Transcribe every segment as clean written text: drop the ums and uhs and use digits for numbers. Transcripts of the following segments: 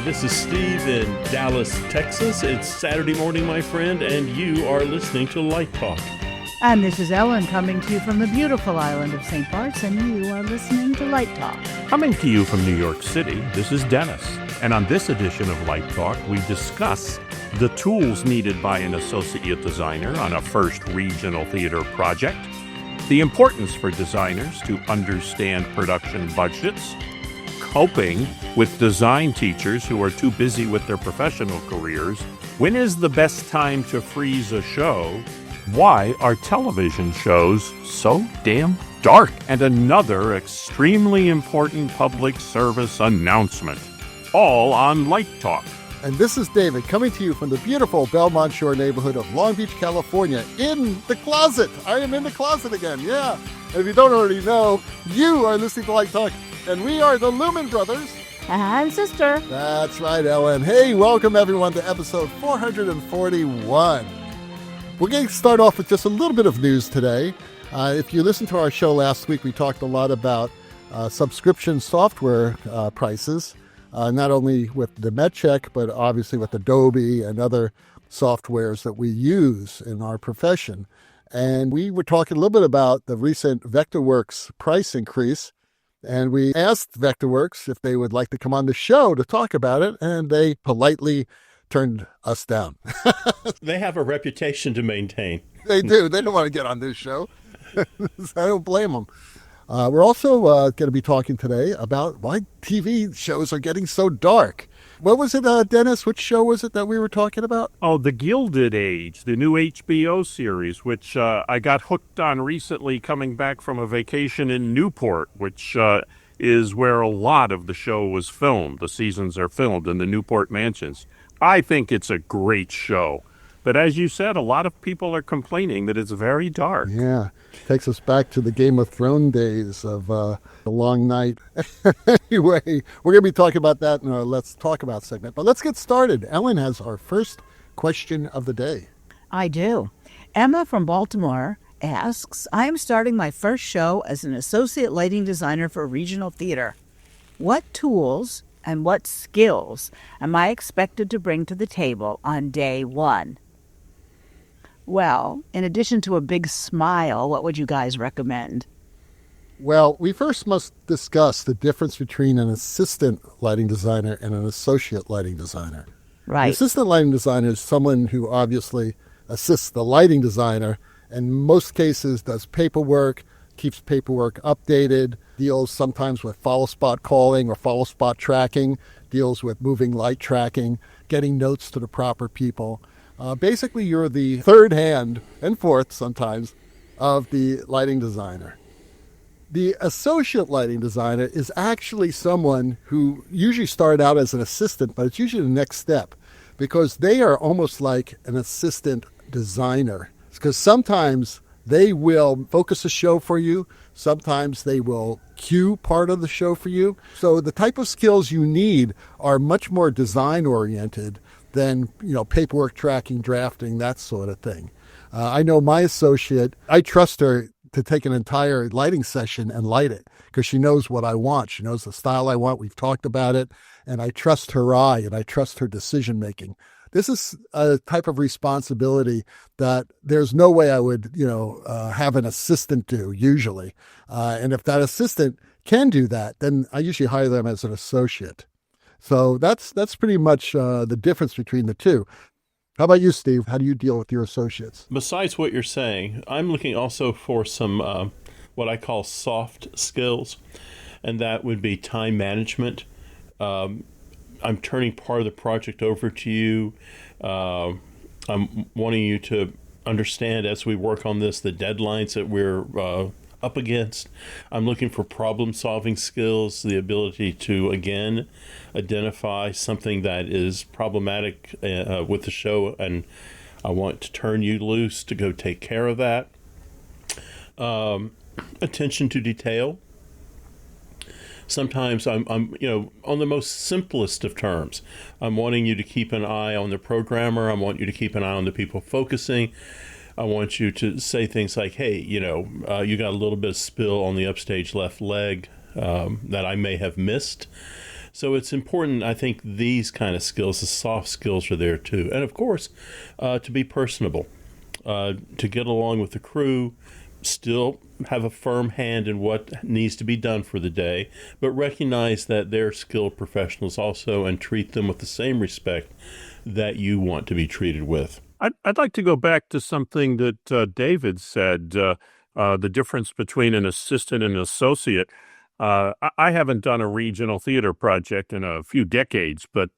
This is Steve in Dallas, Texas. It's Saturday morning, my friend, and you are listening to Light Talk. And this is Ellen coming to you from the beautiful island of St. Bart's, and you are listening to Light Talk. Coming to you from New York City, this is Dennis. And on this edition of Light Talk, we discuss the tools needed by an associate designer on a first regional theater project, the importance for designers to understand production budgets, coping with design teachers who are too busy with their professional careers, when is the best time to freeze a show, why are television shows so damn dark, and another extremely important public service announcement. All on Light Talk. And this is David coming to you from the beautiful Belmont Shore neighborhood of Long Beach, California, in the closet. I am in the closet again, yeah. And if you don't already know, you are listening to Light Talk, and we are the Lumen Brothers And Sister. That's right, Ellen. Hey, welcome everyone to episode 441. We're going to start off with just a little bit of news today. If you listened to our show last week, we talked a lot about subscription software prices, not only with the MedCheck, but obviously with Adobe and other softwares that we use in our profession. And we were talking a little bit about the recent Vectorworks price increase. And we asked Vectorworks if they would like to come on the show to talk about it, and they politely turned us down. They have a reputation to maintain. They do. They don't want to get on this show. I don't blame them. We're also going to be talking today about why TV shows are getting so dark. What was it, Dennis? Which show was it that we were talking about? Oh, The Gilded Age, the new HBO series, which I got hooked on recently coming back from a vacation in Newport, which is where a lot of the show was filmed. The seasons are filmed in the Newport mansions. I think it's a great show. But as you said, a lot of people are complaining that it's very dark. Yeah, takes us back to the Game of Thrones days of the long night. Anyway, we're going to be talking about that in our Let's Talk About segment. But let's get started. Ellen has our first question of the day. I do. Emma from Baltimore asks, I am starting my first show as an associate lighting designer for regional theater. What tools and what skills am I expected to bring to the table on day one? Well, in addition to a big smile, what would you guys recommend? Well, we first must discuss the difference between an assistant lighting designer and an associate lighting designer. Right. An assistant lighting designer is someone who obviously assists the lighting designer, and in most cases does paperwork, keeps paperwork updated, deals sometimes with follow spot calling or follow spot tracking, deals with moving light tracking, getting notes to the proper people. Basically, you're the third hand, and fourth sometimes, of the lighting designer. The associate lighting designer is actually someone who usually started out as an assistant, but it's usually the next step, because they are almost like an assistant designer. Because sometimes they will focus a show for you. Sometimes they will cue part of the show for you. So the type of skills you need are much more design-oriented than, paperwork tracking, drafting, that sort of thing. I know my associate, I trust her to take an entire lighting session and light it because she knows what I want. She knows the style I want. We've talked about it. And I trust her eye and I trust her decision-making. This is a type of responsibility that there's no way I would, have an assistant do usually. And if that assistant can do that, then I usually hire them as an associate. So that's pretty much the difference between the two. How about you, Steve? How do you deal with your associates? Besides what you're saying, I'm looking also for some what I call soft skills, and that would be time management. I'm turning part of the project over to you. I'm wanting you to understand as we work on this, the deadlines that we're up against. I'm looking for problem-solving skills, the ability to, again, identify something that is problematic with the show, and I want to turn you loose to go take care of that. Attention to detail. Sometimes I'm on the most simplest of terms, I'm wanting you to keep an eye on the programmer. I want you to keep an eye on the people focusing. I want you to say things like, hey, you got a little bit of spill on the upstage left leg that I may have missed. So it's important, I think, these kind of skills, the soft skills, are there too. And of course, to be personable, to get along with the crew, still have a firm hand in what needs to be done for the day, but recognize that they're skilled professionals also and treat them with the same respect that you want to be treated with. I'd like to go back to something that David said, the difference between an assistant and an associate. I haven't done a regional theater project in a few decades, but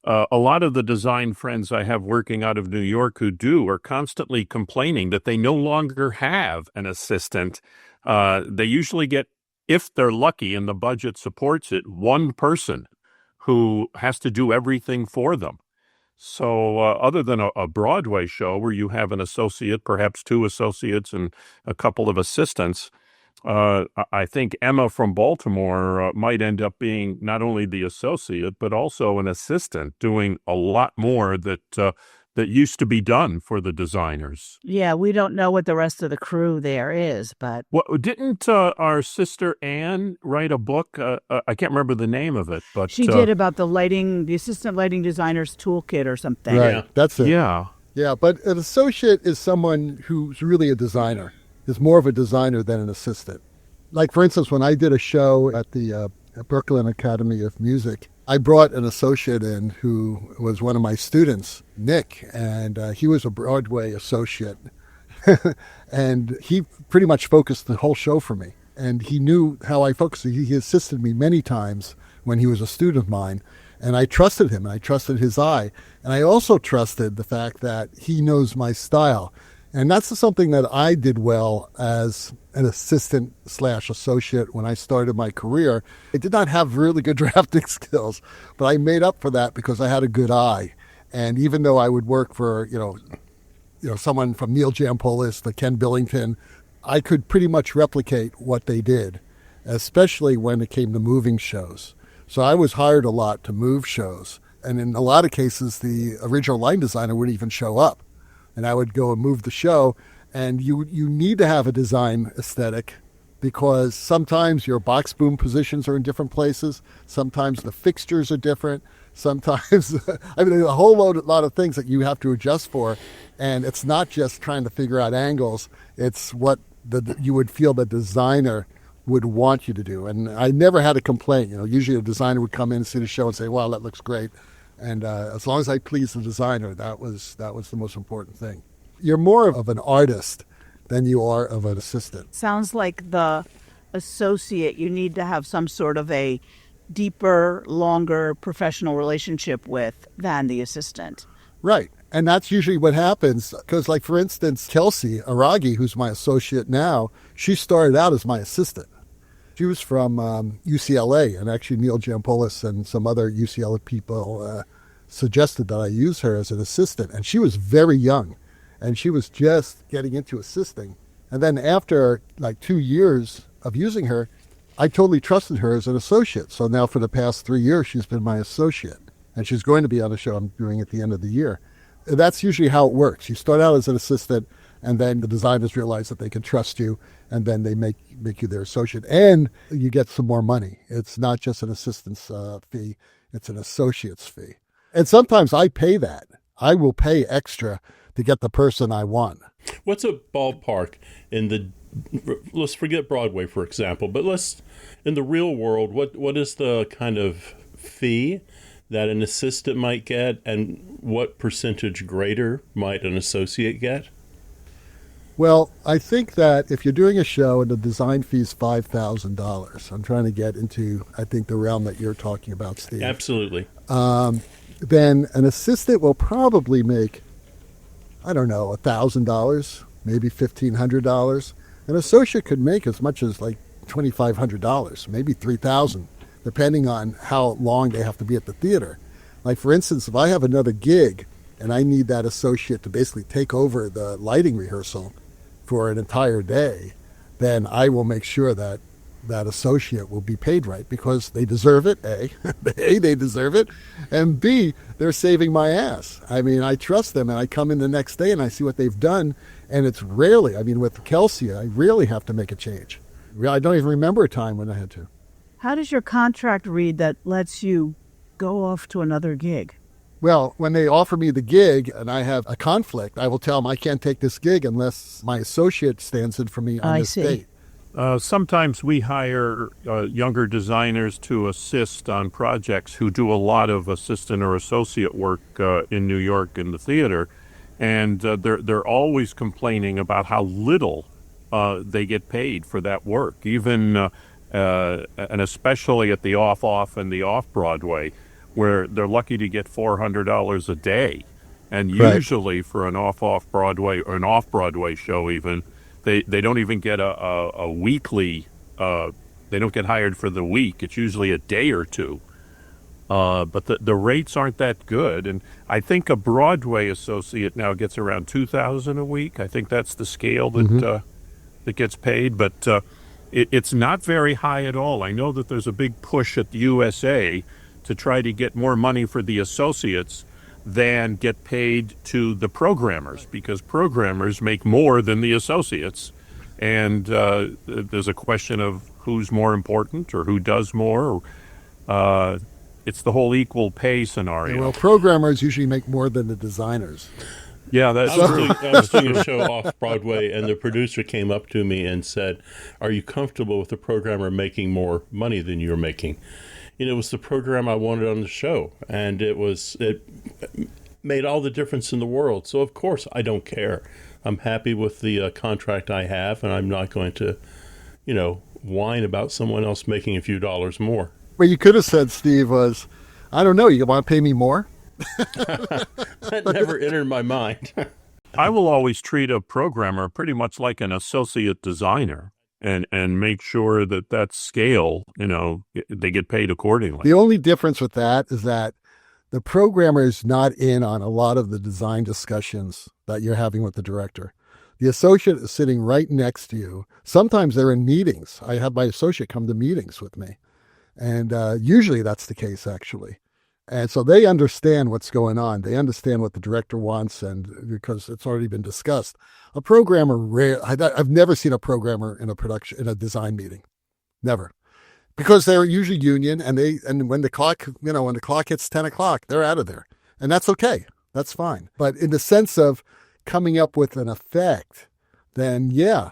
a lot of the design friends I have working out of New York who do are constantly complaining that they no longer have an assistant. They usually get, if they're lucky and the budget supports it, one person who has to do everything for them. So other than a Broadway show where you have an associate, perhaps two associates and a couple of assistants, I think Emma from Baltimore might end up being not only the associate, but also an assistant, doing a lot more that used to be done for the designers. Yeah, we don't know what the rest of the crew there is, but... Well, didn't our sister Anne write a book? I can't remember the name of it, but... She did, about the assistant lighting designer's toolkit or something. Right, Yeah. that's it. Yeah. Yeah, but an associate is someone who's really a designer, is more of a designer than an assistant. Like, for instance, when I did a show at the Brooklyn Academy of Music, I brought an associate in who was one of my students, Nick, and he was a Broadway associate. And he pretty much focused the whole show for me. And he knew how I focused. He assisted me many times when he was a student of mine. And I trusted him, and I trusted his eye. And I also trusted the fact that he knows my style. And that's something that I did well as an assistant/associate when I started my career. I did not have really good drafting skills, but I made up for that because I had a good eye. And even though I would work for, someone from Neil Jampolis to Ken Billington, I could pretty much replicate what they did, especially when it came to moving shows. So I was hired a lot to move shows. And in a lot of cases, the original line designer wouldn't even show up. And I would go and move the show. And you need to have a design aesthetic because sometimes your box boom positions are in different places. Sometimes the fixtures are different. Sometimes, there's a whole lot of things that you have to adjust for. And it's not just trying to figure out angles. It's what you would feel the designer would want you to do. And I never had a complaint. Usually a designer would come in and see the show and say, wow, that looks great. And as long as I pleased the designer, that was the most important thing. You're more of an artist than you are of an assistant. Sounds like the associate you need to have some sort of a deeper, longer professional relationship with than the assistant. Right. And that's usually what happens. Because, like, for instance, Kelsey Aragi, who's my associate now, she started out as my assistant. She was from UCLA, and actually Neil Jampolis and some other UCLA people suggested that I use her as an assistant. And she was very young, and she was just getting into assisting. And then after, 2 years of using her, I totally trusted her as an associate. So now for the past 3 years, she's been my associate. And she's going to be on a show I'm doing at the end of the year. That's usually how it works. You start out as an assistant, and then the designers realize that they can trust you, and then they make you their associate. And you get some more money. It's not just an assistant's fee, it's an associate's fee. And sometimes I pay that. I will pay extra to get the person I want. What's a ballpark let's forget Broadway, for example, but in the real world, what is the kind of fee that an assistant might get, and what percentage greater might an associate get? Well, I think that if you're doing a show and the design fee is $5,000, I'm trying to get into, I think, the realm that you're talking about, Steve. Absolutely. Then an assistant will probably make, I don't know, $1,000, maybe $1,500. An associate could make as much as $2,500, maybe $3,000, depending on how long they have to be at the theater. Like, for instance, if I have another gig and I need that associate to basically take over the lighting rehearsal for an entire day, then I will make sure that that associate will be paid right because they deserve it, A. A, they deserve it, and B, they're saving my ass. I trust them, and I come in the next day and I see what they've done, and it's rarely, with Kelsey, I rarely have to make a change. I don't even remember a time when I had to. How does your contract read that lets you go off to another gig? Well, when they offer me the gig and I have a conflict, I will tell them I can't take this gig unless my associate stands in for me on I this see. date. Sometimes we hire younger designers to assist on projects who do a lot of assistant or associate work in New York in the theater, and they're always complaining about how little they get paid for that work, even and especially at the off and the off Broadway, where they're lucky to get $400 a day, and Right. usually for an off Broadway or an off Broadway show even. They don't even get a weekly, they don't get hired for the week. It's usually a day or two. But the rates aren't that good. And I think a Broadway associate now gets around $2,000 a week. I think that's the scale that that gets paid. But it's not very high at all. I know that there's a big push at the USA to try to get more money for the associates than get paid to the programmers, because programmers make more than the associates. And there's a question of who's more important or who does more. It's the whole equal pay scenario. Well, programmers usually make more than the designers. Yeah, that's I was doing a show off Broadway, and the producer came up to me and said, "Are you comfortable with the programmer making more money than you're making?" It was the program I wanted on the show, and it made all the difference in the world. So of course I don't care. I'm happy with the contract I have, and I'm not going to, whine about someone else making a few dollars more. What you could have said, Steve, was, I don't know, you want to pay me more? That never entered my mind. I will always treat a programmer pretty much like an associate designer, and make sure that scale, they get paid accordingly. The only difference with that is that the programmer is not in on a lot of the design discussions that you're having with the director. The associate is sitting right next to you. Sometimes they're in meetings. I have my associate come to meetings with me. And usually that's the case, actually. And so they understand what's going on. They understand what the director wants, and because it's already been discussed. A programmer, I've never seen a programmer in a design meeting. Never. Because they're usually union, and when the clock hits 10 o'clock, they're out of there. And that's okay. That's fine. But in the sense of coming up with an effect, then yeah,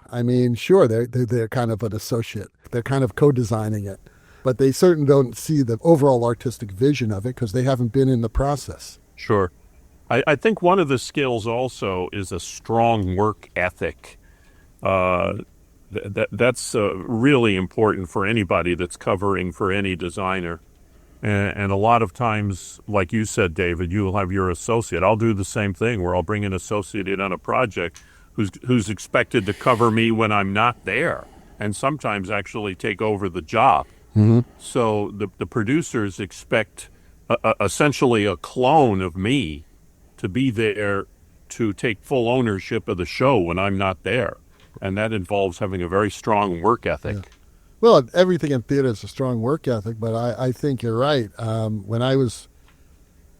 sure, they're kind of an associate. They're kind of co-designing it. But they certainly don't see the overall artistic vision of it because they haven't been in the process. Sure. I think one of the skills also is a strong work ethic. That's really important for anybody that's covering for any designer. And a lot of times, like you said, David, you'll have your associate. I'll do the same thing where I'll bring an associate in on a project who's expected to cover me when I'm not there, and sometimes actually take over the job. Mm-hmm. So the producers expect essentially a clone of me to be there to take full ownership of the show when I'm not there. And that involves having a very strong work ethic. Yeah. Well, everything in theater is a strong work ethic, but I think you're right. When I was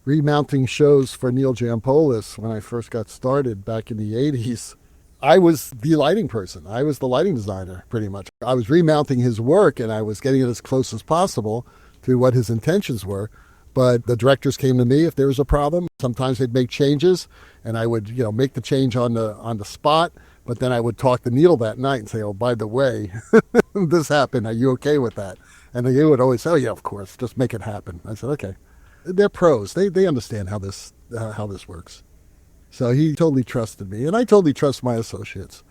remounting shows for Neil Jampolis when I first got started back in the 80s, I was the lighting person. I was the lighting designer, pretty much. I was remounting his work, and I was getting it as close as possible to what his intentions were. But the directors came to me if there was a problem. Sometimes they'd make changes, and I would, make the change on the spot. But then I would talk to Neil that night and say, "Oh, by the way, this happened. Are you okay with that?" And he would always say, "Oh, yeah, of course. Just make it happen." I said, "Okay." They're pros. They understand how this works. So he totally trusted me, and I totally trust my associates.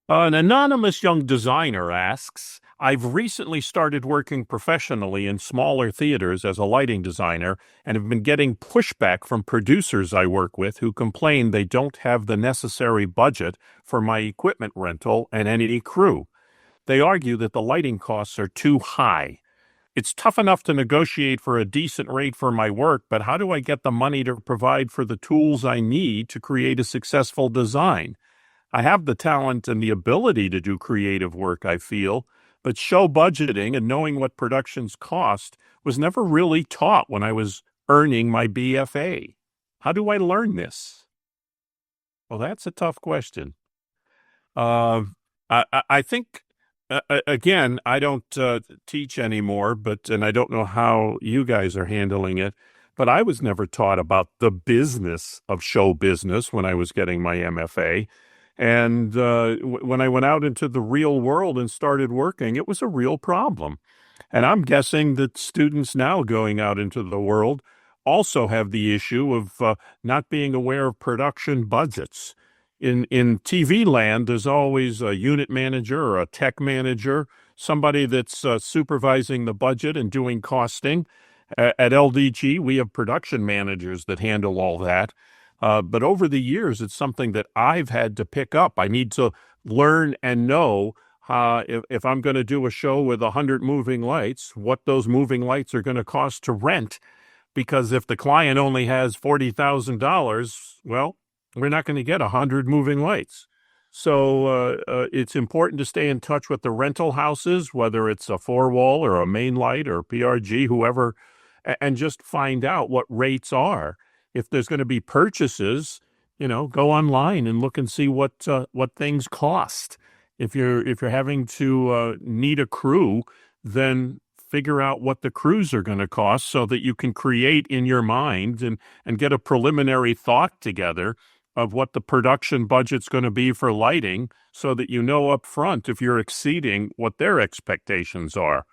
An anonymous young designer asks, I've recently started working professionally in smaller theaters as a lighting designer and have been getting pushback from producers I work with who complain they don't have the necessary budget for my equipment rental and any crew. They argue that the lighting costs are too high. It's tough enough to negotiate for a decent rate for my work, but how do I get the money to provide for the tools I need to create a successful design? I have the talent and the ability to do creative work, I feel, but show budgeting and knowing what productions cost was never really taught when I was earning my BFA. How do I learn this? Well, that's a tough question. I think Again, I don't teach anymore, and I don't know how you guys are handling it, but I was never taught about the business of show business when I was getting my MFA. And when I went out into the real world and started working, it was a real problem. And I'm guessing that students now going out into the world also have the issue of not being aware of production budgets. In TV land, there's always a unit manager or a tech manager, somebody that's supervising the budget and doing costing. At LDG, we have production managers that handle all that. But over the years, it's something that I've had to pick up. I need to learn and know if I'm going to do a show with 100 moving lights, what those moving lights are going to cost to rent. Because if the client only has $40,000, well, we're not going to get 100 moving lights. So it's important to stay in touch with the rental houses, whether it's a four-wall or a main light or PRG, whoever, and just find out what rates are. If there's going to be purchases, go online and look and see what things cost. If you're having to need a crew, then figure out what the crews are going to cost so that you can create in your mind and get a preliminary thought together of what the production budget's going to be for lighting so that you know up front if you're exceeding what their expectations are.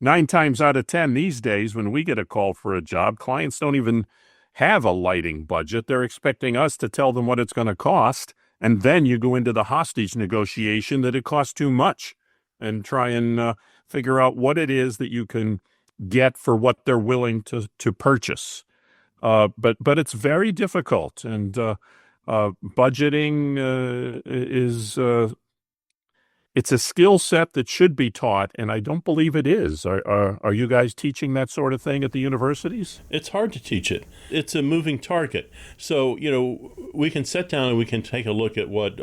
9 times out of 10 these days, when we get a call for a job, clients don't even have a lighting budget. They're expecting us to tell them what it's going to cost, and then you go into the hostage negotiation that it costs too much and try and figure out what it is that you can get for what they're willing to purchase. But it's very difficult, and budgeting is it's a skill set that should be taught, and I don't believe it is. Are you guys teaching that sort of thing at the universities? It's hard to teach it. It's a moving target. So, we can sit down and we can take a look at what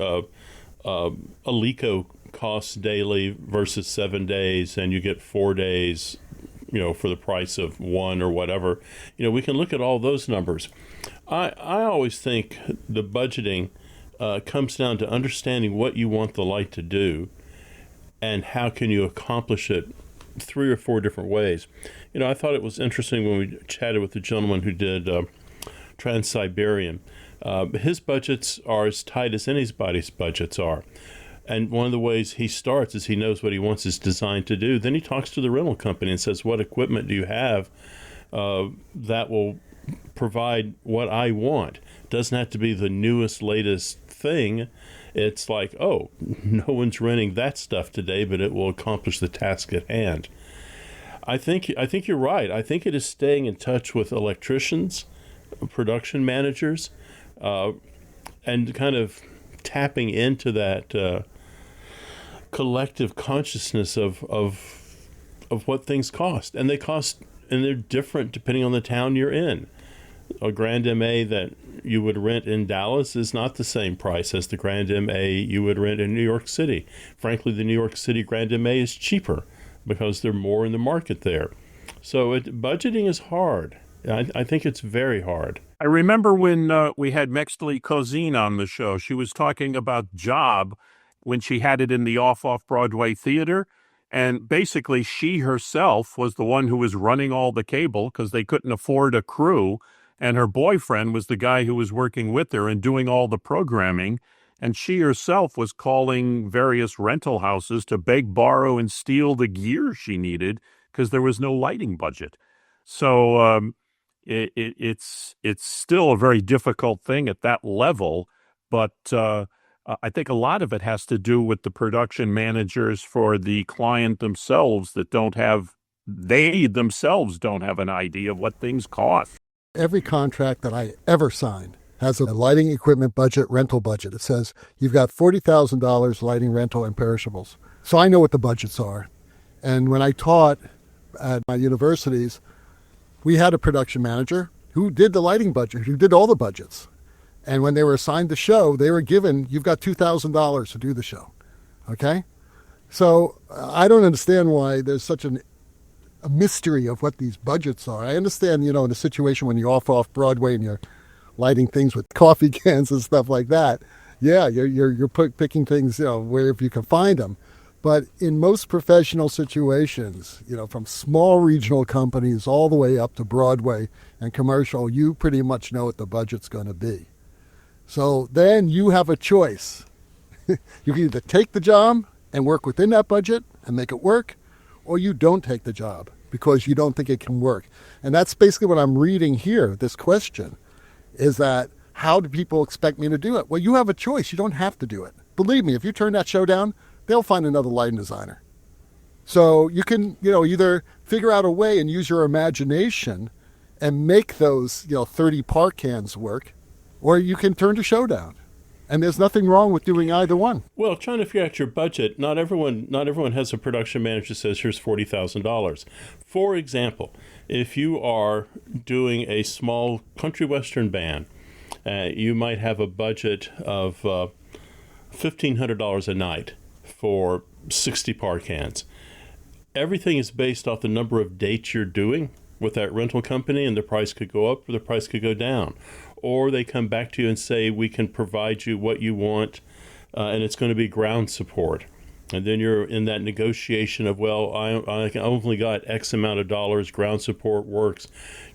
Alico costs daily versus 7 days, and you get 4 days, for the price of one or whatever. We can look at all those numbers. I always think the budgeting comes down to understanding what you want the light to do and how can you accomplish it 3 or 4 different ways. I thought it was interesting when we chatted with the gentleman who did Trans-Siberian. His budgets are as tight as anybody's budgets are. And one of the ways he starts is he knows what he wants his design to do. Then he talks to the rental company and says, what equipment do you have that will provide what I want? It doesn't have to be the newest, latest thing. It's like, oh, no one's renting that stuff today, but it will accomplish the task at hand. I think you're right. I think it is staying in touch with electricians, production managers, and kind of tapping into that collective consciousness of what things cost. And they cost, and they're different depending on the town you're in. A Grand MA that you would rent in Dallas is not the same price as the Grand MA you would rent in New York City. Frankly, the New York City Grand MA is cheaper because they're more in the market there. So budgeting is hard. I think it's very hard. I remember when we had Mexley Cozine on the show. She was talking about Job when she had it in the off-Broadway theater. And basically, she herself was the one who was running all the cable because they couldn't afford a crew. And her boyfriend was the guy who was working with her and doing all the programming. And she herself was calling various rental houses to beg, borrow, and steal the gear she needed because there was no lighting budget. So it's still a very difficult thing at that level. But I think a lot of it has to do with the production managers for the client themselves that they themselves don't have an idea of what things cost. Every contract that I ever signed has a lighting equipment budget, rental budget. It says you've got $40,000 lighting, rental, and perishables. So I know what the budgets are. And when I taught at my universities, we had a production manager who did the lighting budget, who did all the budgets. And when they were assigned the show, they were given, you've got $2,000 to do the show. Okay? So I don't understand why there's such a mystery of what these budgets are. I understand, in a situation when you're off Broadway and you're lighting things with coffee cans and stuff like that. Yeah, you're picking things, wherever you can find them. But in most professional situations, from small regional companies all the way up to Broadway and commercial, you pretty much know what the budget's going to be. So then you have a choice. You can either take the job and work within that budget and make it work, or you don't take the job because you don't think it can work. And that's basically what I'm reading here, this question, is that how do people expect me to do it? Well, you have a choice. You don't have to do it. Believe me, if you turn that show down, they'll find another lighting designer. So you can, either figure out a way and use your imagination and make those, 30 park cans work, or you can turn the show down. And there's nothing wrong with doing either one. Well, trying to figure out your budget, not everyone has a production manager that says, here's $40,000. For example, if you are doing a small country western band, you might have a budget of $1,500 a night for 60 park cans. Everything is based off the number of dates you're doing with that rental company, and the price could go up or the price could go down. Or they come back to you and say, we can provide you what you want, and it's going to be ground support. And then you're in that negotiation of, well, I only got X amount of dollars, ground support works.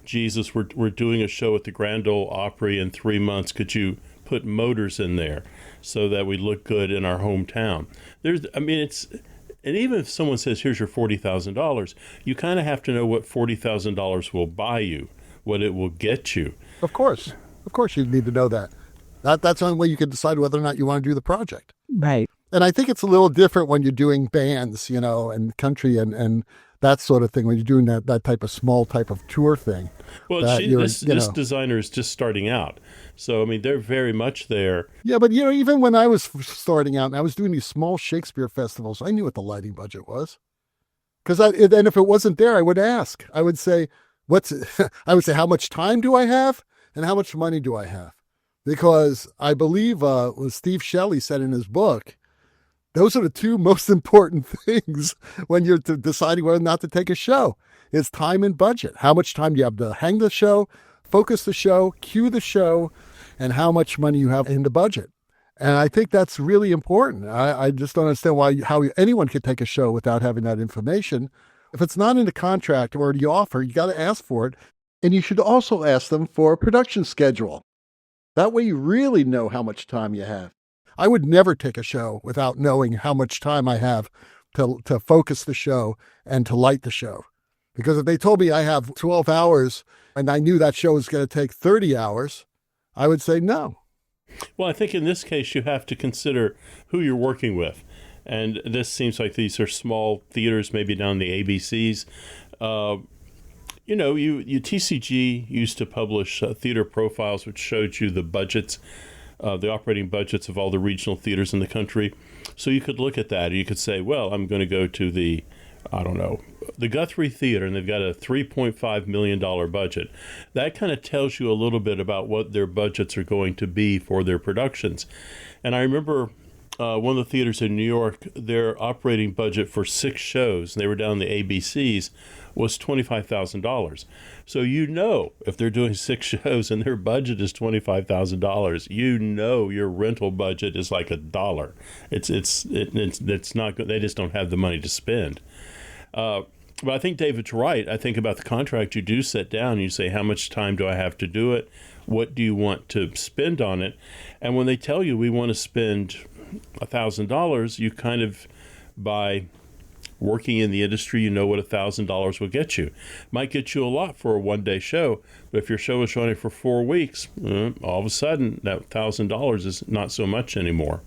Jesus, we're doing a show at the Grand Ole Opry in 3 months. Could you put motors in there so that we look good in our hometown? And even if someone says, here's your $40,000, you kind of have to know what $40,000 will buy you, what it will get you. Of course you need to know that. That's the only way you can decide whether or not you want to do the project. Right. And I think it's a little different when you're doing bands, and country and that sort of thing, when you're doing that type of small type of tour thing. Well, this designer is just starting out. So, they're very much there. Yeah, but, even when I was starting out and I was doing these small Shakespeare festivals, I knew what the lighting budget was. And if it wasn't there, I would ask. I would say, how much time do I have and how much money do I have? Because I believe what Steve Shelley said in his book, those are the two most important things when you're deciding whether or not to take a show. It's time and budget. How much time do you have to hang the show, focus the show, cue the show, and how much money you have in the budget. And I think that's really important. I just don't understand how anyone could take a show without having that information. If it's not in the contract or the offer, you got to ask for it. And you should also ask them for a production schedule. That way you really know how much time you have. I would never take a show without knowing how much time I have to focus the show and to light the show. Because if they told me I have 12 hours and I knew that show was going to take 30 hours, I would say no. Well, I think in this case, you have to consider who you're working with. And this seems like these are small theaters, maybe down the ABCs. TCG used to publish theater profiles, which showed you the budgets, the operating budgets of all the regional theaters in the country. So you could look at that. You could say, well, I'm going to go to the Guthrie Theater, and they've got a $3.5 million budget. That kind of tells you a little bit about what their budgets are going to be for their productions. And I remember one of the theaters in New York, their operating budget for 6 shows, and they were down the ABCs, was $25,000. So if they're doing 6 shows and their budget is $25,000, your rental budget is like $1. It's not good. They just don't have the money to spend. But I think David's right. I think about the contract, you do sit down and you say, how much time do I have to do it? What do you want to spend on it? And when they tell you we want to spend $1,000, you kind of, by working in the industry, you know what $1,000 will get you. Might get you a lot for a one-day show, but if your show is running for 4 weeks, all of a sudden that $1,000 is not so much anymore.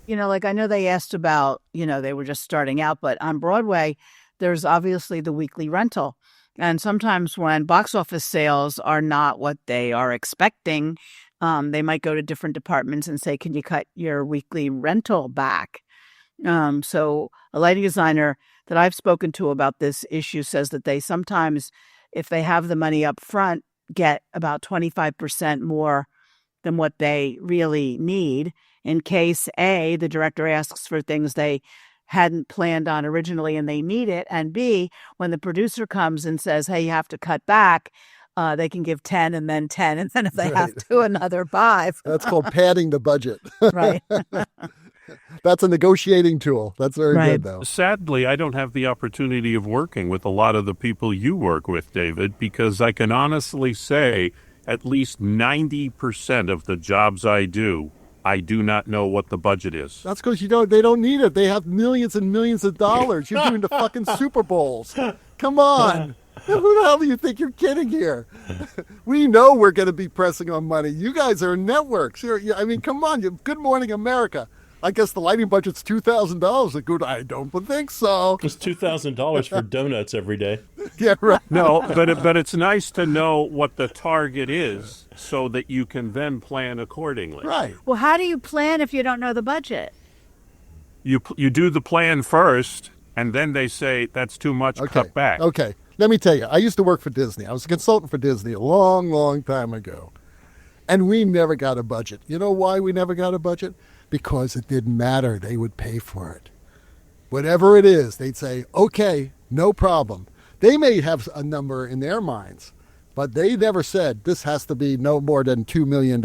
I know they asked about, they were just starting out, but on Broadway, there's obviously the weekly rental. And sometimes when box office sales are not what they are expecting, they might go to different departments and say, can you cut your weekly rental back? So a lighting designer that I've spoken to about this issue says that they sometimes, if they have the money up front, get about 25% more than what they really need in case A, the director asks for things they hadn't planned on originally and they need it, and B, when the producer comes and says, hey, you have to cut back, they can give 10 and then 10, and then if they have to, another 5. That's called padding the budget. Right. That's a negotiating tool. That's very Right. good, though. Sadly, I don't have the opportunity of working with a lot of the people you work with, David, because I can honestly say at least 90% of the jobs I do not know what the budget is. That's because they don't need it. They have millions and millions of dollars. You're doing the fucking Super Bowls. Come on. Who the hell do you think you're kidding here? We know we're going to be pressing on money. You guys are networks. I mean, come on. Good Morning America. I guess the lighting budget's $2,000. Good. I don't think so. It's $2,000 for donuts every day. Yeah, right. No, but it's nice to know what the target is so that you can then plan accordingly. Right. Well, how do you plan if you don't know the budget? You do the plan first, and then they say that's too much, cut back. Okay. Let me tell you, I used to work for Disney. I was a consultant for Disney a long, long time ago. And we never got a budget. You know why we never got a budget? Because it didn't matter. They would pay for it. Whatever it is, they'd say, okay, no problem. They may have a number in their minds, but they never said this has to be no more than $2 million.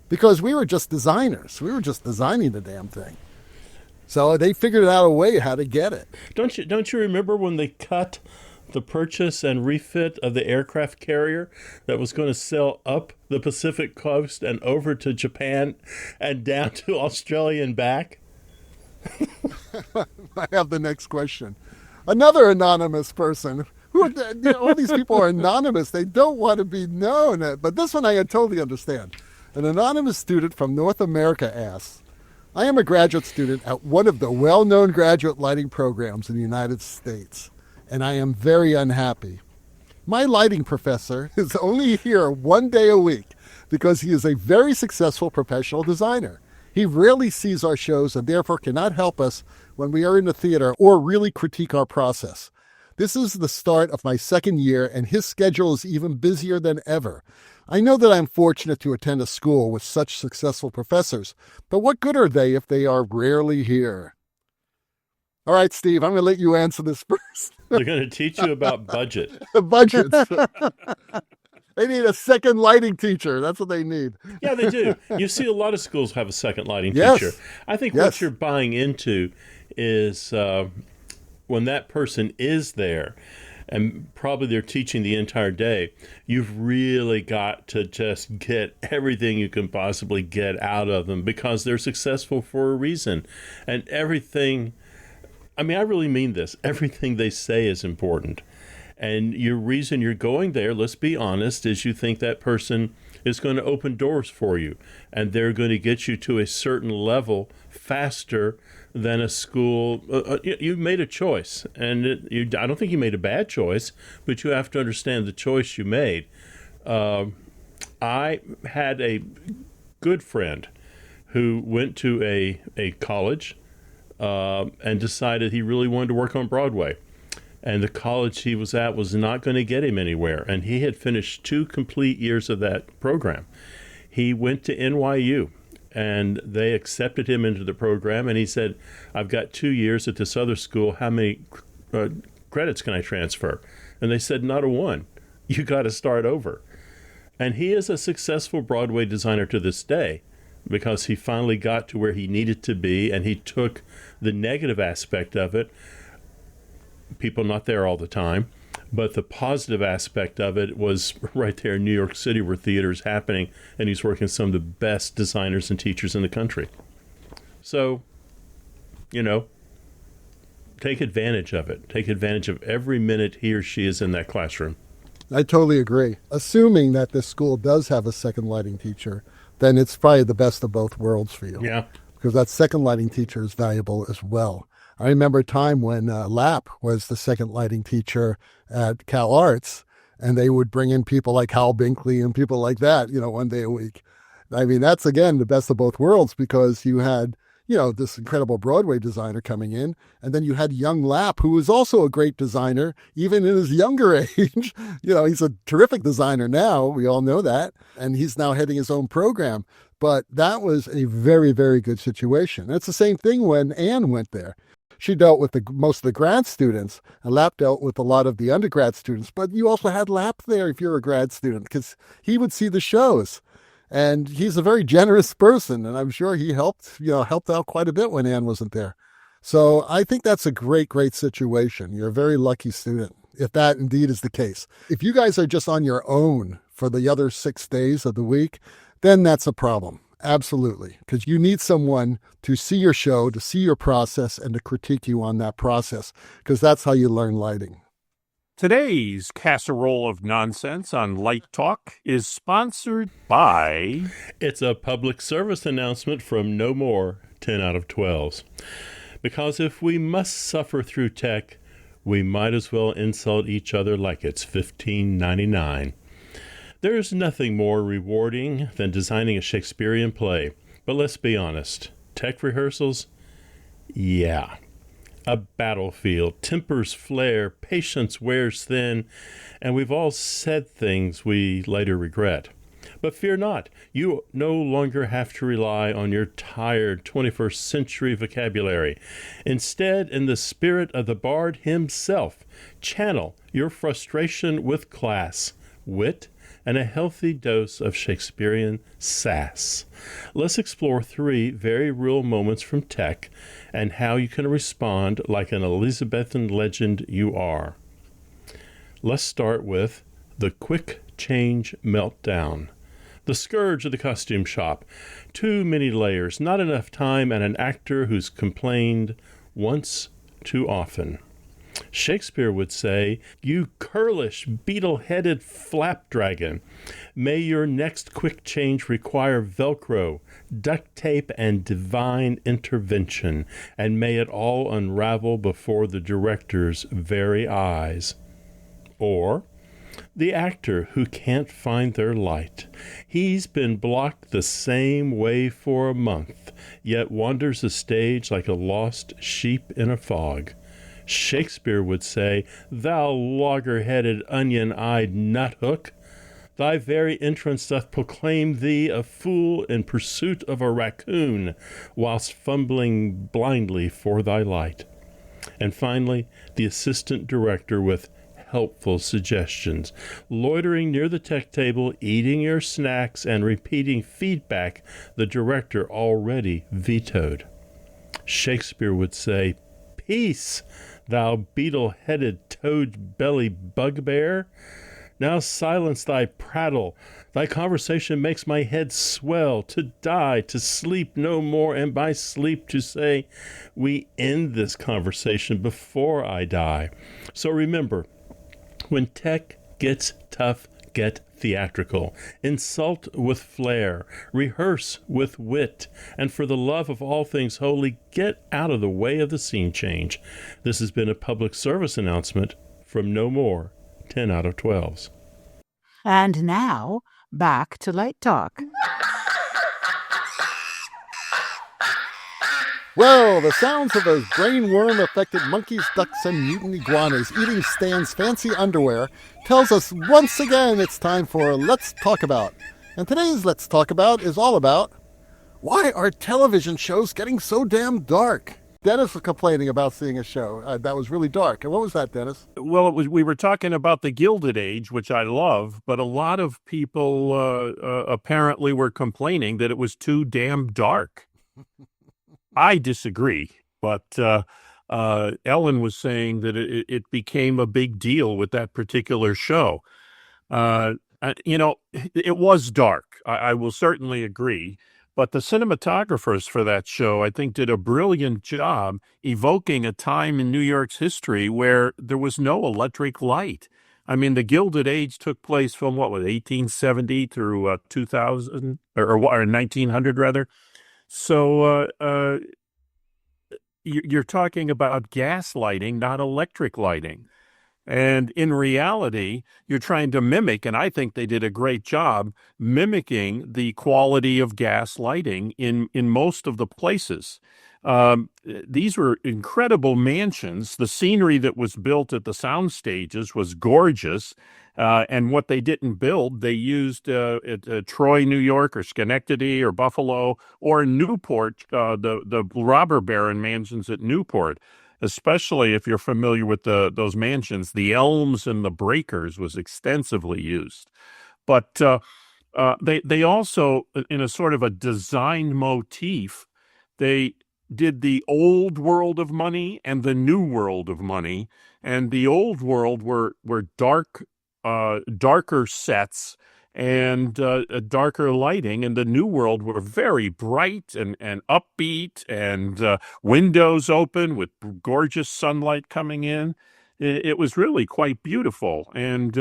Because we were just designers. We were just designing the damn thing. So they figured out a way how to get it. Don't you remember when they cut the purchase and refit of the aircraft carrier that was going to sail up the Pacific coast and over to Japan and down to Australia and back? I have the next question. Another anonymous person. All these people are anonymous. They don't want to be known. But this one I totally understand. An anonymous student from North America asks, I am a graduate student at one of the well-known graduate lighting programs in the United States, and I am very unhappy. My lighting professor is only here one day a week because he is a very successful professional designer. He rarely sees our shows and therefore cannot help us when we are in the theater or really critique our process. This is the start of my second year, and his schedule is even busier than ever. I know that I'm fortunate to attend a school with such successful professors, but what good are they if they are rarely here? All right, Steve, I'm going to let you answer this first. They're going to teach you about budget. Budgets. They need a second lighting teacher. That's what they need. Yeah, they do. You see a lot of schools have a second lighting Yes. teacher. I think Yes. what you're buying into is when that person is there, and probably they're teaching the entire day, you've really got to just get everything you can possibly get out of them because they're successful for a reason. And everything, I mean, I really mean this, everything they say is important. And your reason you're going there, let's be honest, is you think that person is going to open doors for you and they're going to get you to a certain level faster than a school. You made a choice, and I don't think you made a bad choice, but you have to understand the choice you made. I had a good friend who went to a college and decided he really wanted to work on Broadway. And the college he was at was not going to get him anywhere. And he had finished 2 complete years of that program. He went to NYU, and they accepted him into the program. And he said, I've got 2 years at this other school. How many credits can I transfer? And they said, not a one. You got to start over. And he is a successful Broadway designer to this day because he finally got to where he needed to be, and he took the negative aspect of it. People not there all the time, but the positive aspect of it was right there in New York City where theater is happening, and he's working with some of the best designers and teachers in the country. So, take advantage of it. Take advantage of every minute he or she is in that classroom. I totally agree. Assuming that this school does have a second lighting teacher, then it's probably the best of both worlds for you. Yeah. Because that second lighting teacher is valuable as well. I remember a time when Lapp was the second lighting teacher at Cal Arts, and they would bring in people like Hal Binkley and people like that, one day a week. I mean, that's, again, the best of both worlds because you had, this incredible Broadway designer coming in, and then you had young Lapp, who was also a great designer, even in his younger age. He's a terrific designer now. We all know that. And he's now heading his own program. But that was a very, very good situation. And it's the same thing when Anne went there. She dealt with most of the grad students, and Lapp dealt with a lot of the undergrad students. But you also had Lapp there if you're a grad student, because he would see the shows. And he's a very generous person, and I'm sure he helped out quite a bit when Anne wasn't there. So I think that's a great, great situation. You're a very lucky student, if that indeed is the case. If you guys are just on your own for the other 6 days of the week, then that's a problem. Absolutely. Because you need someone to see your show, to see your process, and to critique you on that process, because that's how you learn lighting. Today's Casserole of Nonsense on Light Talk is sponsored by... It's a public service announcement from No More 10 out of 12s. Because if we must suffer through tech, we might as well insult each other like it's $15.99. There's nothing more rewarding than designing a Shakespearean play. But let's be honest, tech rehearsals? Yeah. A battlefield, tempers flare, patience wears thin, and we've all said things we later regret. But fear not, you no longer have to rely on your tired 21st century vocabulary. Instead, in the spirit of the bard himself, channel your frustration with class, wit, and a healthy dose of Shakespearean sass. Let's explore 3 very real moments from tech and how you can respond like an Elizabethan legend you are. Let's start with the quick change meltdown. The scourge of the costume shop. Too many layers, not enough time, and an actor who's complained once too often. Shakespeare would say, "You curlish, beetle-headed flapdragon, may your next quick change require Velcro, duct tape, and divine intervention, and may it all unravel before the director's very eyes." Or, the actor who can't find their light. He's been blocked the same way for a month, yet wanders the stage like a lost sheep in a fog. Shakespeare would say, "Thou logger-headed, onion-eyed nuthook, thy very entrance doth proclaim thee a fool in pursuit of a raccoon, whilst fumbling blindly for thy light." And finally, the assistant director with helpful suggestions, loitering near the tech table, eating your snacks, and repeating feedback the director already vetoed. Shakespeare would say, "Peace, thou beetle-headed, toad-belly bugbear. Now silence thy prattle. Thy conversation makes my head swell. To die, to sleep no more, and by sleep to say, we end this conversation before I die." So remember, when tech gets tough, get theatrical. Insult with flair. Rehearse with wit. And for the love of all things holy, get out of the way of the scene change. This has been a public service announcement from No More 10 out of 12s. And now, back to Light Talk. Well, the sounds of those brainworm-affected monkeys, ducks, and mutant iguanas eating Stan's fancy underwear tells us once again it's time for Let's Talk About. And today's Let's Talk About is all about, why are television shows getting so damn dark? Dennis was complaining about seeing a show that was really dark. And what was that, Dennis? Well, we were talking about the Gilded Age, which I love, but a lot of people apparently were complaining that it was too damn dark. I disagree, but Ellen was saying that it became a big deal with that particular show. It was dark. I will certainly agree. But the cinematographers for that show, I think, did a brilliant job evoking a time in New York's history where there was no electric light. I mean, the Gilded Age took place from, 1870 through 2000, or 1900, rather. So you're talking about gas lighting, not electric lighting. And in reality, you're trying to mimic, and I think they did a great job, mimicking the quality of gas lighting in most of the places. These were incredible mansions. The scenery that was built at the sound stages was gorgeous. And what they didn't build, they used at Troy, New York, or Schenectady, or Buffalo, or Newport, the robber baron mansions at Newport. Especially if you're familiar with those mansions, the elms and the breakers was extensively used. But They also, in a sort of a design motif, they did the old world of money and the new world of money. And the old world were darker sets and darker lighting, and the new world were very bright and upbeat, and windows open with gorgeous sunlight coming in. It was really quite beautiful, and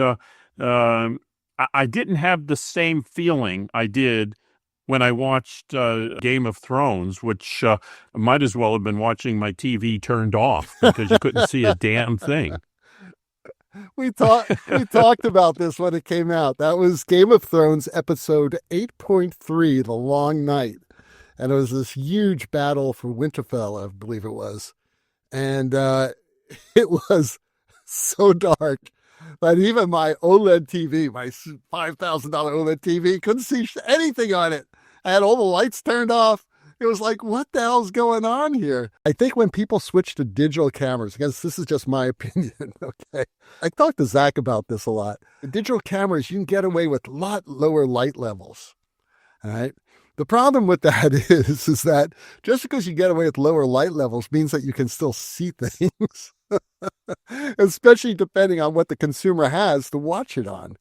I didn't have the same feeling I did when I watched Game of Thrones, which might as well have been watching my TV turned off because you couldn't see a damn thing. We talked about this when it came out. That was Game of Thrones episode 8.3, The Long Night. And it was this huge battle for Winterfell, I believe it was. And it was so dark that even my OLED TV, my $5,000 OLED TV, couldn't see anything on it. I had all the lights turned off. It was like, what the hell's going on here? I think when people switch to digital cameras, because this is just my opinion, okay? I talked to Zach about this a lot. The digital cameras, you can get away with a lot lower light levels, all right? The problem with that is that just because you get away with lower light levels means that you can still see things, especially depending on what the consumer has to watch it on.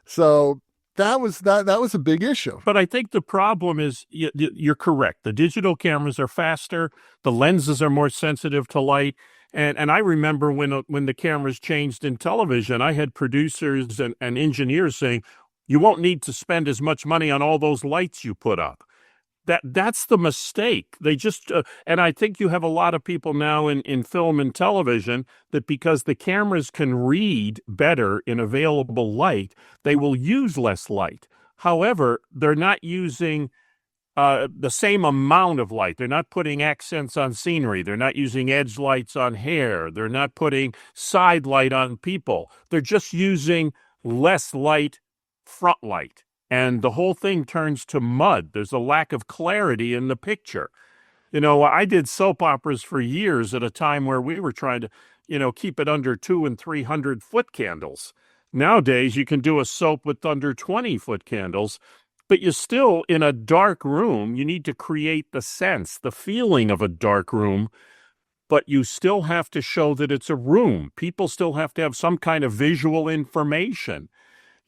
So that was a big issue. But I think the problem is you're correct. The digital cameras are faster. The lenses are more sensitive to light. And I remember when the cameras changed in television, I had producers and engineers saying, you won't need to spend as much money on all those lights you put up. That's the mistake. They just, and I think you have a lot of people now in film and television that because the cameras can read better in available light, they will use less light. However, they're not using the same amount of light. They're not putting accents on scenery. They're not using edge lights on hair. They're not putting side light on people. They're just using less light, front light. And the whole thing turns to mud. There's a lack of clarity in the picture. You know, I did soap operas for years at a time where we were trying to, keep it under 200 and 300 foot candles. Nowadays, you can do a soap with under 20 foot candles, but you're still in a dark room. You need to create the sense, the feeling of a dark room, but you still have to show that it's a room. People still have to have some kind of visual information.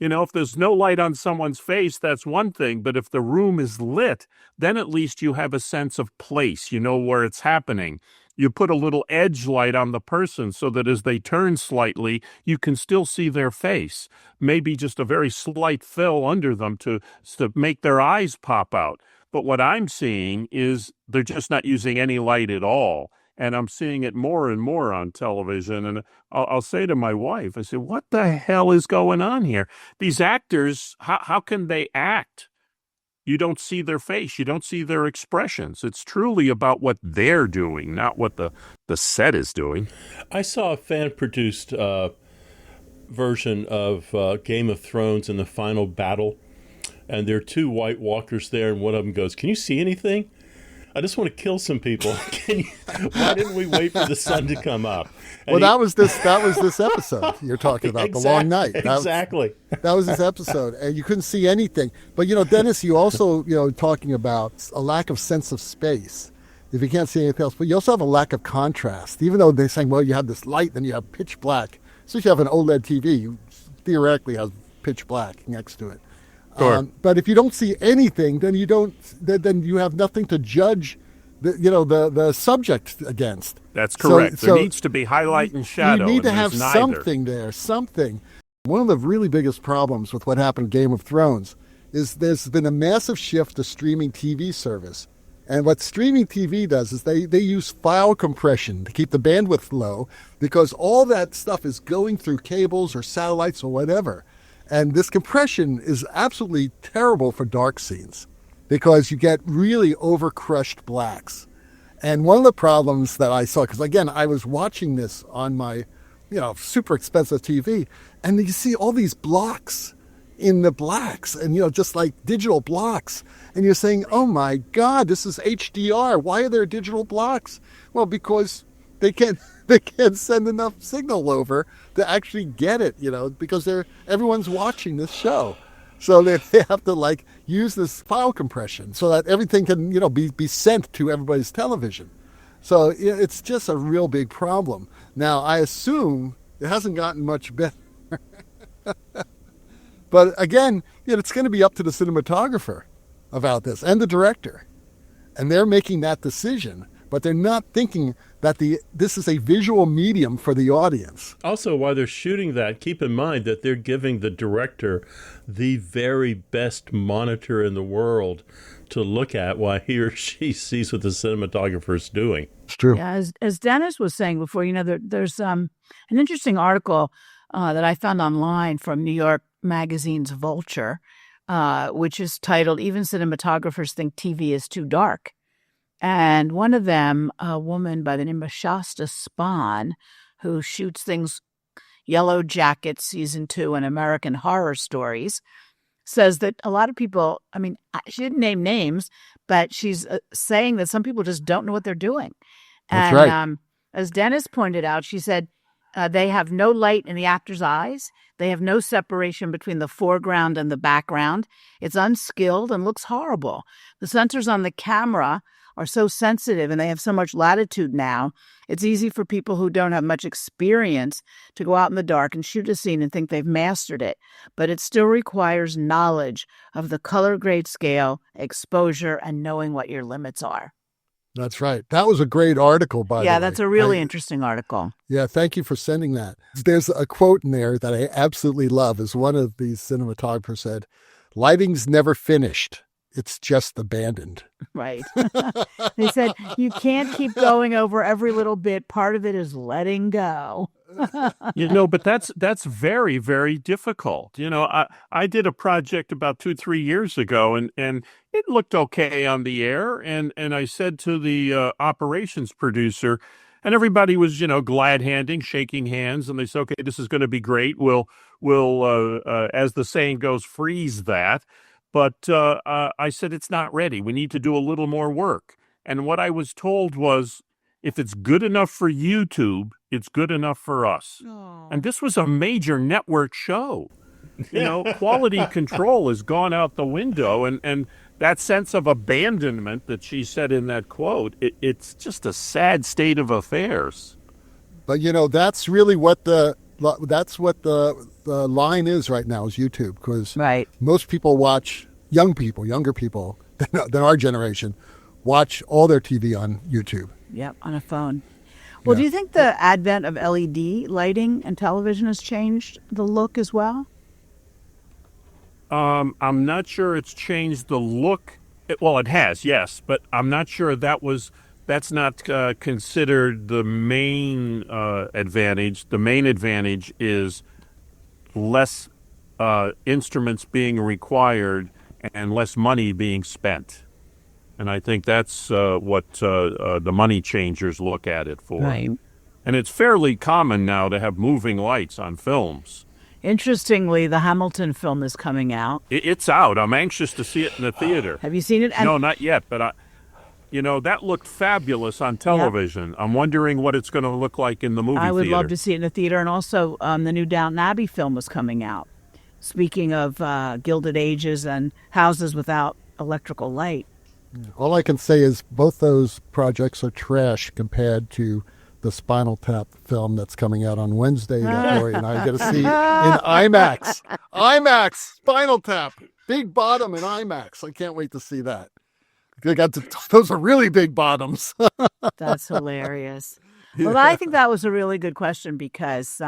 If there's no light on someone's face, that's one thing. But if the room is lit, then at least you have a sense of place. You know where it's happening. You put a little edge light on the person so that as they turn slightly, you can still see their face. Maybe just a very slight fill under them to make their eyes pop out. But what I'm seeing is they're just not using any light at all. And I'm seeing it more and more on television. And I'll say to my wife, I say, what the hell is going on here? These actors, how can they act? You don't see their face. You don't see their expressions. It's truly about what they're doing, not what the set is doing. I saw a fan-produced version of Game of Thrones in the final battle. And there are two White Walkers there, and one of them goes, "Can you see anything? I just want to kill some people. Why didn't we wait for the sun to come up?" And that was this episode you're talking about, exactly, The Long Night. Exactly. That was this episode, and you couldn't see anything. But, Dennis, you also, talking about a lack of sense of space. If you can't see anything else, but you also have a lack of contrast. Even though they're saying, well, you have this light, then you have pitch black. So if you have an OLED TV, you theoretically has pitch black next to it. Sure. But if you don't see anything, then then you have nothing to judge the subject against. That's correct. So there needs to be highlight and shadow. You need to have neither. something there, something. One of the really biggest problems with what happened in Game of Thrones is there's been a massive shift to streaming TV service. And what streaming TV does is they use file compression to keep the bandwidth low because all that stuff is going through cables or satellites or whatever. And this compression is absolutely terrible for dark scenes because you get really overcrushed blacks. And one of the problems that I saw, because again, I was watching this on my, super expensive TV, and you see all these blocks in the blacks and, just like digital blocks. And you're saying, oh my God, this is HDR. Why are there digital blocks? Well, because they can't send enough signal over to actually get it, because everyone's watching this show. So they have to like use this file compression so that everything can, be sent to everybody's television. So it's just a real big problem. Now, I assume it hasn't gotten much better. But again, it's going to be up to the cinematographer about this and the director. And they're making that decision, but they're not thinking that this is a visual medium for the audience. Also, while they're shooting that, keep in mind that they're giving the director the very best monitor in the world to look at while he or she sees what the cinematographer's doing. It's true. Yeah, as Dennis was saying before, there's an interesting article that I found online from New York Magazine's Vulture, which is titled, "Even Cinematographers Think TV is Too Dark." And one of them, a woman by the name of Shasta Spahn, who shoots things Yellow Jackets Season 2 and American Horror Stories, says that a lot of people, she didn't name names, but she's saying that some people just don't know what they're doing. That's and right. As Dennis pointed out, she said they have no light in the actor's eyes. They have no separation between the foreground and the background. It's unskilled and looks horrible. The sensors on the camera are so sensitive and they have so much latitude now, it's easy for people who don't have much experience to go out in the dark and shoot a scene and think they've mastered it. But it still requires knowledge of the color grade scale, exposure, and knowing what your limits are. That's right. That was a great article, by the way. Yeah, that's a really interesting article. Yeah, thank you for sending that. There's a quote in there that I absolutely love. As one of these cinematographers said, "Lighting's never finished. It's just abandoned." Right. They said, you can't keep going over every little bit. Part of it is letting go. But that's very, very difficult. I did a project about 2-3 years ago, and it looked okay on the air. And I said to the operations producer, and everybody was, glad-handing, shaking hands. And they said, okay, this is going to be great. We'll as the saying goes, freeze that. But I said, it's not ready. We need to do a little more work. And what I was told was, if it's good enough for YouTube, it's good enough for us. Oh. And this was a major network show. Quality control has gone out the window. And that sense of abandonment that she said in that quote, it's just a sad state of affairs. But, that's really what the line is right now is YouTube, because right. Most people watch, younger people than our generation, watch all their TV on YouTube. Yep, on a phone. Well, Do you think the advent of LED lighting and television has changed the look as well? I'm not sure it's changed the look. Well, it has, yes, but I'm not sure that's not considered the main advantage. The main advantage is less instruments being required and less money being spent. And I think that's what the money changers look at it for. Right. And it's fairly common now to have moving lights on films. Interestingly, the Hamilton film is coming out. It's out. I'm anxious to see it in the theater. Have you seen it? No, not yet, but that looked fabulous on television. Yep. I'm wondering what it's going to look like in the movie theater. I would love to see it in the theater. And also, the new Downton Abbey film is coming out. Speaking of Gilded Ages and houses without electrical light. All I can say is both those projects are trash compared to the Spinal Tap film that's coming out on Wednesday that Lori and I get to see in IMAX. IMAX, Spinal Tap, big bottom in IMAX. I can't wait to see that. Those are really big bottoms. That's hilarious. Well, I think that was a really good question because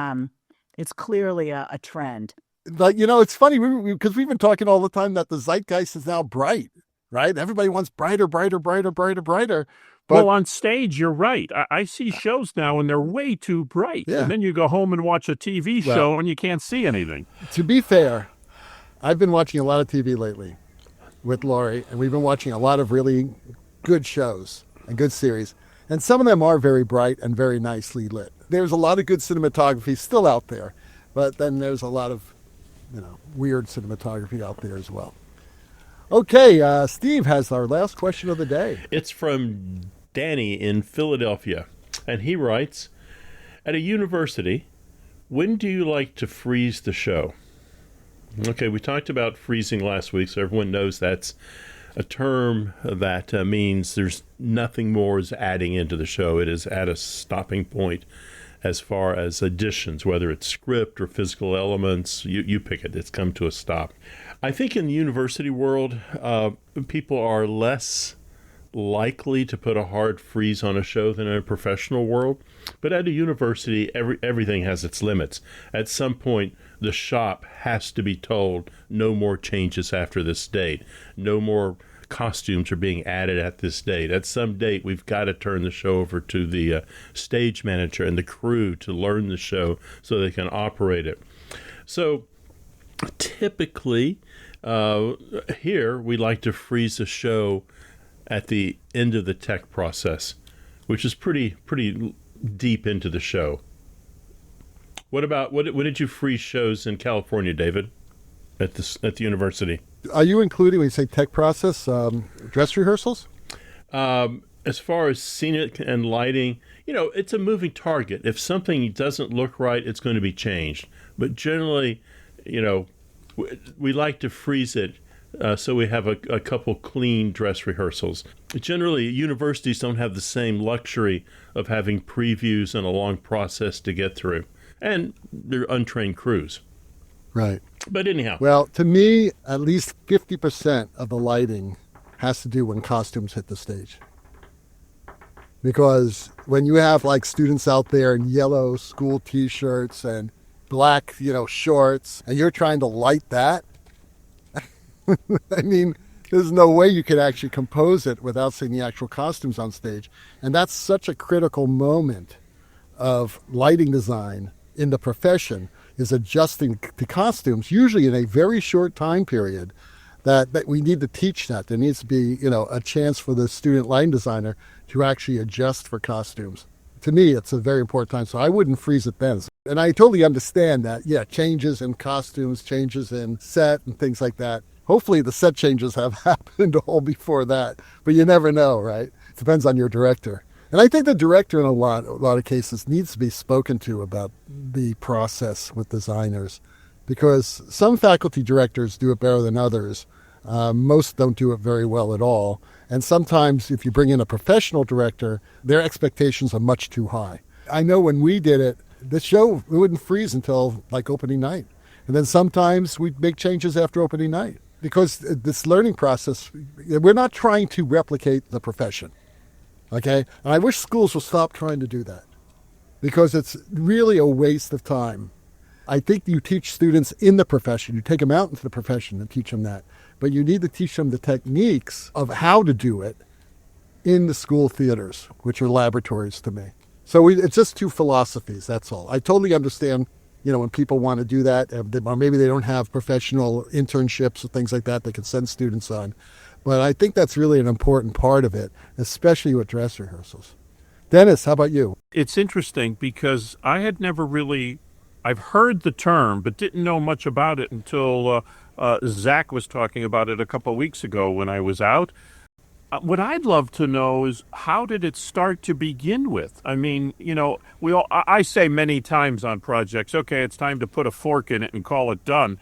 it's clearly a trend. Like, it's funny because we've been talking all the time that the zeitgeist is now bright, right? Everybody wants brighter, brighter, brighter, brighter, brighter. But, well, on stage, you're right. I see shows now and they're way too bright. Yeah. And then you go home and watch a TV show and you can't see anything. To be fair, I've been watching a lot of TV lately with Lori, and we've been watching a lot of really good shows and good series. And some of them are very bright and very nicely lit. There's a lot of good cinematography still out there, but then there's a lot of, weird cinematography out there as well. Okay, Steve has our last question of the day. It's from Danny in Philadelphia, and he writes, at a university, when do you like to freeze the show? Okay, we talked about freezing last week, so everyone knows that's a term that means there's nothing more is adding into the show. It is at a stopping point as far as additions, whether it's script or physical elements. You pick it. It's come to a stop. I think in the university world, people are less likely to put a hard freeze on a show than in a professional world. But at a university, everything has its limits. At some point, the shop has to be told no more changes after this date. No more costumes are being added at this date. At some date, we've got to turn the show over to the stage manager and the crew to learn the show so they can operate it. So typically, here, we like to freeze the show at the end of the tech process, which is pretty deep into the show. What did you freeze shows in California, David, at the university? Are you including, when you say tech process, dress rehearsals? As far as scenic and lighting, it's a moving target. If something doesn't look right, it's going to be changed. But generally, we like to freeze it so we have a couple clean dress rehearsals. Generally, universities don't have the same luxury of having previews and a long process to get through. And they're untrained crews. Right. But anyhow. Well, to me, at least 50% of the lighting has to do when costumes hit the stage. Because when you have like students out there in yellow school T-shirts and black, shorts, and you're trying to light that, I mean, there's no way you could actually compose it without seeing the actual costumes on stage. And that's such a critical moment of lighting design in the profession, is adjusting to costumes, usually in a very short time period, that we need to teach that. There needs to be, a chance for the student lighting designer to actually adjust for costumes. To me, it's a very important time, so I wouldn't freeze it then. And I totally understand that, changes in costumes, changes in set and things like that. Hopefully the set changes have happened all before that, but you never know, right? It depends on your director. And I think the director in a lot of cases needs to be spoken to about the process with designers, because some faculty directors do it better than others. Most don't do it very well at all. And sometimes if you bring in a professional director, their expectations are much too high. I know when we did it, the show wouldn't freeze until like opening night. And then sometimes we'd make changes after opening night, because this learning process, we're not trying to replicate the profession. Okay? And I wish schools will stop trying to do that, because it's really a waste of time. I think you teach students in the profession. You take them out into the profession and teach them that. But you need to teach them the techniques of how to do it in the school theaters, which are laboratories to me. So it's just two philosophies, that's all. I totally understand, when people want to do that, or maybe they don't have professional internships or things like that they can send students on. But I think that's really an important part of it, especially with dress rehearsals. Dennis, how about you? It's interesting because I had never really, I've heard the term, but didn't know much about it until Zach was talking about it a couple of weeks ago when I was out. What I'd love to know is, how did it start to begin with? I mean, I say many times on projects, okay, it's time to put a fork in it and call it done.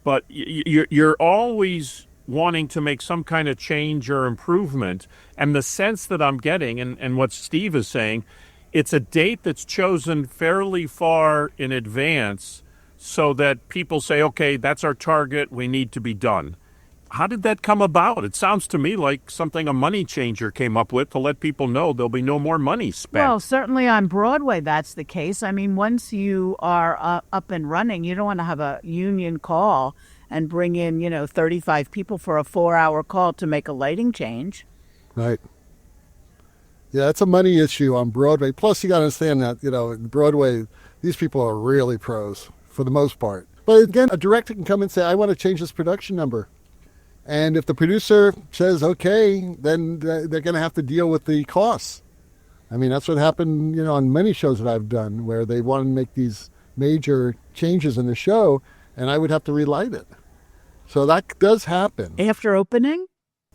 But you're always wanting to make some kind of change or improvement. And the sense that I'm getting, and what Steve is saying, it's a date that's chosen fairly far in advance so that people say, okay, that's our target, we need to be done. How did that come about? It sounds to me like something a money changer came up with to let people know there'll be no more money spent. Well, certainly on Broadway, that's the case. I mean, once you are up and running, you don't want to have a union call and bring in, 35 people for a 4-hour call to make a lighting change. Right. Yeah, it's a money issue on Broadway. Plus, you got to understand that, in Broadway, these people are really pros for the most part. But again, a director can come and say, I want to change this production number. And if the producer says, okay, then they're going to have to deal with the costs. I mean, that's what happened, on many shows that I've done, where they want to make these major changes in the show, and I would have to relight it. So that does happen. After opening?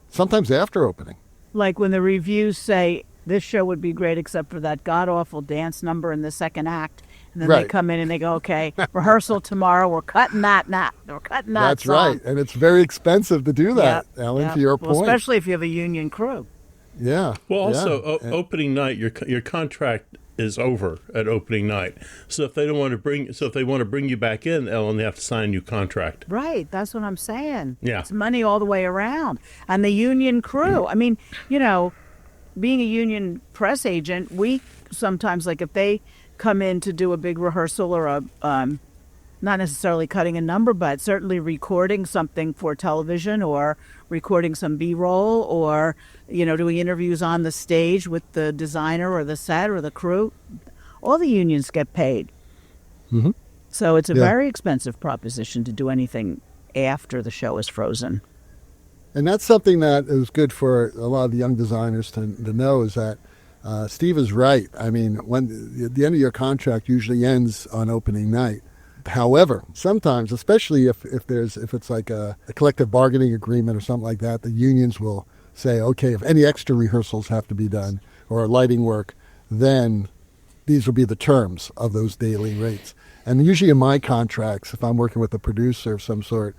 Sometimes after opening. Like when the reviews say, this show would be great except for that god-awful dance number in the second act, And then they Right. come in and they go, okay, rehearsal tomorrow. We're cutting that. We're cutting that. That's song. right. And it's very expensive to do that, Yep, Ellen, yep. to your Well, point. especially if you have a union crew. Yeah. Well, also yeah. opening night, your contract is over at opening night. So if they want to bring you back in, Ellen, they have to sign a new contract. Right. That's what I'm saying. Yeah. It's money all the way around. And the union crew. I mean, being a union press agent, we sometimes, like, if they come in to do a big rehearsal or not necessarily cutting a number, but certainly recording something for television or recording some B-roll or, doing interviews on the stage with the designer or the set or the crew, all the unions get paid. Mm-hmm. So it's a Yeah. very expensive proposition to do anything after the show is frozen. And that's something that is good for a lot of the young designers to know, is that Steve is right. I mean, when the end of your contract usually ends on opening night. However, sometimes, especially if it's like a collective bargaining agreement or something like that, the unions will say, okay, if any extra rehearsals have to be done or lighting work, then these will be the terms of those daily rates. And usually in my contracts, if I'm working with a producer of some sort,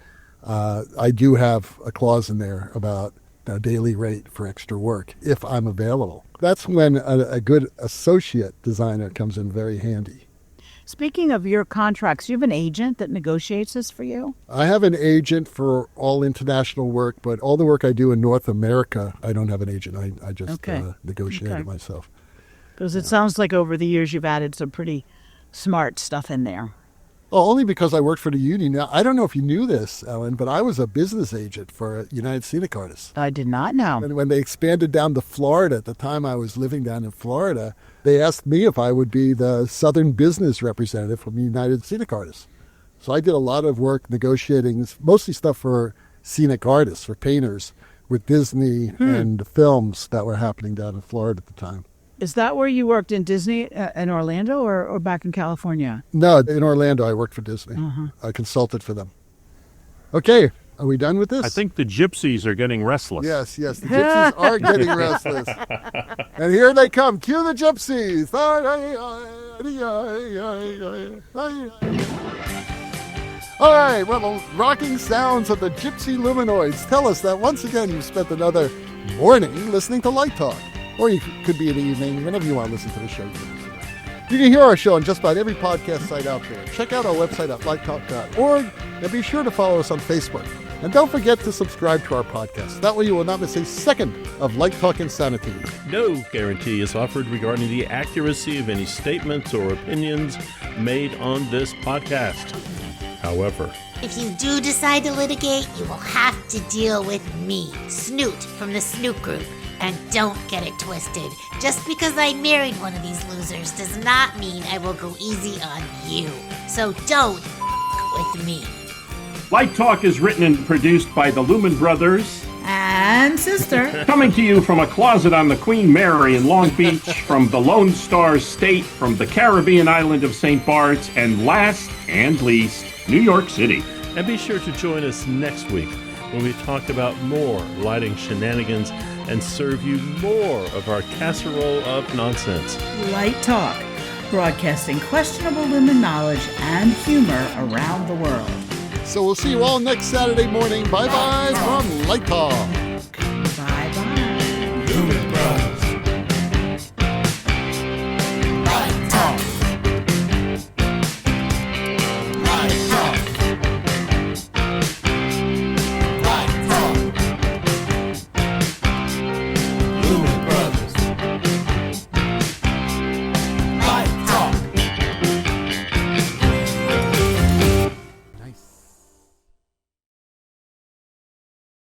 I do have a clause in there about a daily rate for extra work if I'm available. That's when a good associate designer comes in very handy. Speaking of your contracts, you have an agent that negotiates this for you? I have an agent for all international work, but all the work I do in North America, I don't have an agent. I just negotiate it myself. Because it sounds like over the years you've added some pretty smart stuff in there. Well, only because I worked for the union. Now, I don't know if you knew this, Ellen, but I was a business agent for United Scenic Artists. I did not know. And when they expanded down to Florida, at the time I was living down in Florida, they asked me if I would be the Southern business representative from United Scenic Artists. So I did a lot of work negotiating, mostly stuff for scenic artists, for painters, with Disney and the films that were happening down in Florida at the time. Is that where you worked in Disney in Orlando or back in California? No, in Orlando I worked for Disney. I consulted for them. Okay, are we done with this? I think the gypsies are getting restless. Yes, the gypsies are getting restless. And here they come. Cue the gypsies. All right, well, the rocking sounds of the gypsy luminoids tell us that once again you've spent another morning listening to Light Talk. Or you could be in the evening, whenever you want to listen to the show. You can hear our show on just about every podcast site out there. Check out our website at lighttalk.org and be sure to follow us on Facebook. And don't forget to subscribe to our podcast. That way you will not miss a second of Light Talk Insanity. No guarantee is offered regarding the accuracy of any statements or opinions made on this podcast. However, if you do decide to litigate, you will have to deal with me, Snoot, from the Snoot Group. And don't get it twisted. Just because I married one of these losers does not mean I will go easy on you. So don't with me. Light Talk is written and produced by the Lumen Brothers And Sister. Coming to you from a closet on the Queen Mary in Long Beach, from the Lone Star State, from the Caribbean island of St. Bart's, and last and least, New York City. and be sure to join us next week when we talk about more lighting shenanigans and serve you more of our casserole of nonsense. Light Talk, broadcasting questionable lumen knowledge and humor around the world. So we'll see you all next Saturday morning. Bye-bye from Light Talk.